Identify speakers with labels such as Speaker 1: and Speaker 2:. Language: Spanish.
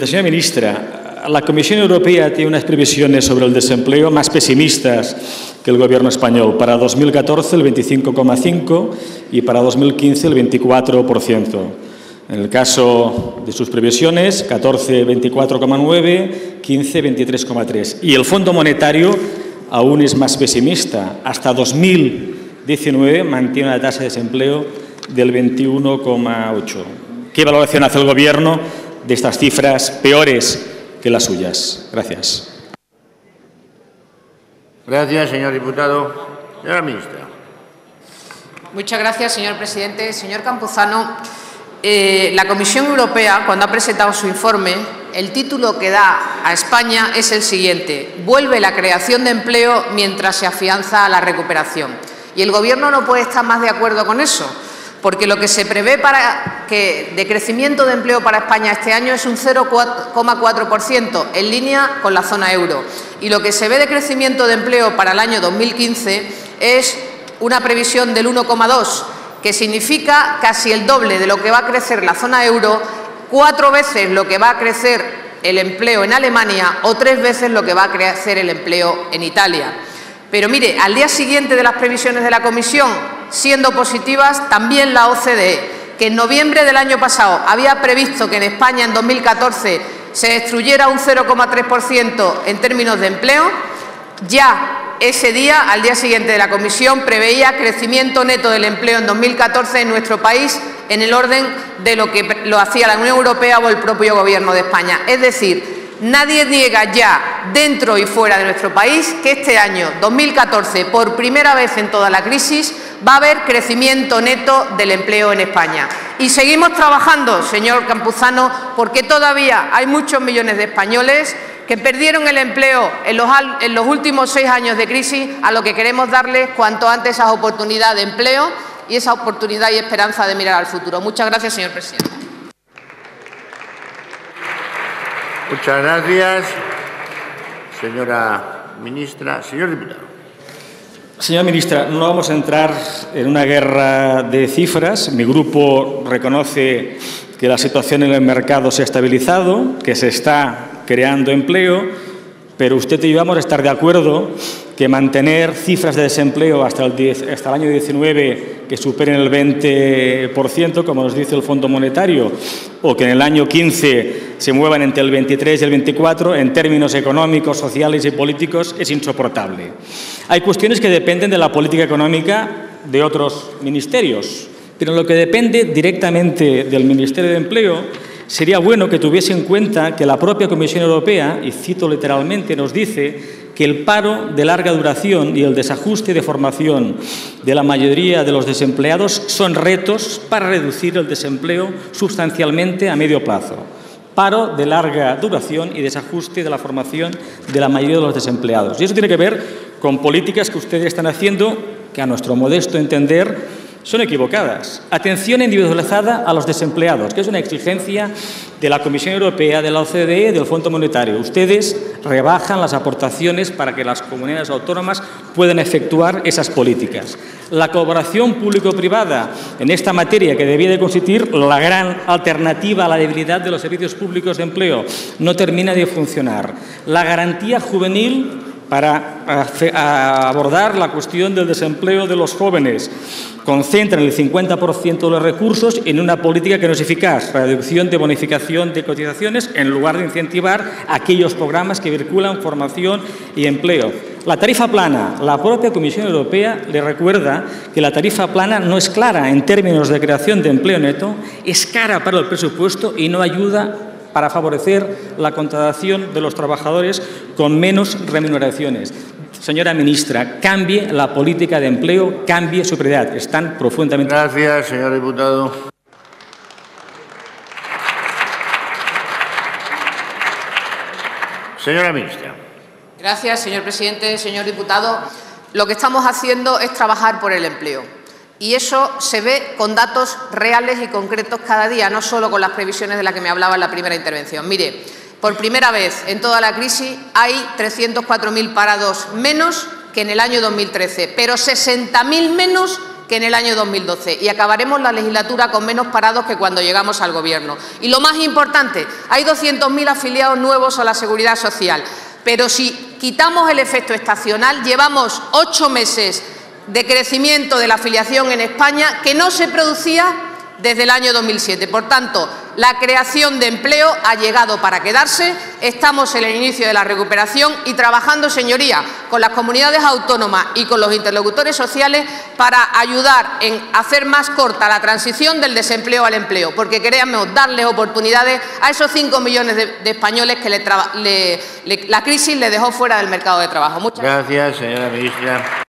Speaker 1: Señora ministra, la Comisión Europea tiene unas previsiones sobre el desempleo más pesimistas que el Gobierno español. Para 2014 el 25,5% y para 2015 el 24%. En el caso de sus previsiones, 14 24,9%, 15 23,3%. Y el Fondo Monetario aún es más pesimista. Hasta 2019 mantiene una tasa de desempleo del 21,8%. ¿Qué valoración hace el Gobierno de estas cifras peores que las suyas? Gracias.
Speaker 2: Gracias, señor diputado. Señora ministra.
Speaker 3: Muchas gracias, señor presidente. Señor Campuzano, la Comisión Europea, cuando ha presentado su informe, el título que da a España es el siguiente: vuelve la creación de empleo mientras se afianza la recuperación. Y el Gobierno no puede estar más de acuerdo con eso, porque lo que se prevé de crecimiento de empleo para España este año es un 0,4%, en línea con la zona euro. Y lo que se ve de crecimiento de empleo para el año 2015 es una previsión del 1,2%, que significa casi el doble de lo que va a crecer la zona euro, 4 veces lo que va a crecer el empleo en Alemania o 3 veces lo que va a crecer el empleo en Italia. Pero mire, al día siguiente de las previsiones de la Comisión, siendo positivas, también la OCDE, que en noviembre del año pasado había previsto que en España en 2014 se destruyera un 0,3% en términos de empleo, ya ese día, al día siguiente de la Comisión, preveía crecimiento neto del empleo en 2014 en nuestro país en el orden de lo que lo hacía la Unión Europea o el propio Gobierno de España. Es decir, nadie niega ya, dentro y fuera de nuestro país, que este año, 2014, por primera vez en toda la crisis, va a haber crecimiento neto del empleo en España. Y seguimos trabajando, señor Campuzano, porque todavía hay muchos millones de españoles que perdieron el empleo en los últimos 6 años de crisis, a lo que queremos darles cuanto antes esa oportunidad de empleo y esa oportunidad y esperanza de mirar al futuro. Muchas gracias, señor presidente.
Speaker 2: Muchas gracias, señora ministra. Señor diputado.
Speaker 1: Señora ministra, no vamos a entrar en una guerra de cifras. Mi grupo reconoce que la situación en el mercado se ha estabilizado, que se está creando empleo, pero usted y yo vamos a estar de acuerdo que mantener cifras de desempleo hasta el año 19 que superen el 20%, como nos dice el Fondo Monetario, o que en el año 15 se muevan entre el 23 y el 24, en términos económicos, sociales y políticos, es insoportable. Hay cuestiones que dependen de la política económica de otros ministerios, pero lo que depende directamente del Ministerio de Empleo, sería bueno que tuviese en cuenta que la propia Comisión Europea, y cito literalmente, nos dice que el paro de larga duración y el desajuste de formación de la mayoría de los desempleados son retos para reducir el desempleo sustancialmente a medio plazo. Paro de larga duración y desajuste de la formación de la mayoría de los desempleados. Y eso tiene que ver con políticas que ustedes están haciendo que, a nuestro modesto entender, son equivocadas. Atención individualizada a los desempleados, que es una exigencia de la Comisión Europea, de la OCDE y del Fondo Monetario. Ustedes rebajan las aportaciones para que las comunidades autónomas puedan efectuar esas políticas. La colaboración público-privada en esta materia, que debía de constituir la gran alternativa a la debilidad de los servicios públicos de empleo, no termina de funcionar. La garantía juvenil para abordar la cuestión del desempleo de los jóvenes concentran el 50% de los recursos en una política que no es eficaz, la reducción de bonificación de cotizaciones, en lugar de incentivar aquellos programas que vinculan formación y empleo. La tarifa plana, la propia Comisión Europea le recuerda que la tarifa plana no es clara en términos de creación de empleo neto, es cara para el presupuesto y no ayuda para favorecer la contratación de los trabajadores con menos remuneraciones. Señora ministra, cambie la política de empleo, cambie su prioridad. Están profundamente...
Speaker 2: Gracias, señor diputado. Señora ministra.
Speaker 3: Gracias, señor presidente. Señor diputado, lo que estamos haciendo es trabajar por el empleo. Y eso se ve con datos reales y concretos cada día, no solo con las previsiones de las que me hablaba en la primera intervención. Mire, por primera vez en toda la crisis hay 304.000 parados menos que en el año 2013, pero 60.000 menos que en el año 2012 y acabaremos la legislatura con menos parados que cuando llegamos al Gobierno. Y lo más importante, hay 200.000 afiliados nuevos a la Seguridad Social, pero si quitamos el efecto estacional, llevamos 8 meses de crecimiento de la afiliación en España que no se producía desde el año 2007. Por tanto, la creación de empleo ha llegado para quedarse. Estamos en el inicio de la recuperación y trabajando, señoría, con las comunidades autónomas y con los interlocutores sociales para ayudar en hacer más corta la transición del desempleo al empleo, porque queremos darles oportunidades a esos 5 millones de españoles que la crisis les dejó fuera del mercado de trabajo. Muchas gracias.
Speaker 2: Gracias, señora ministra.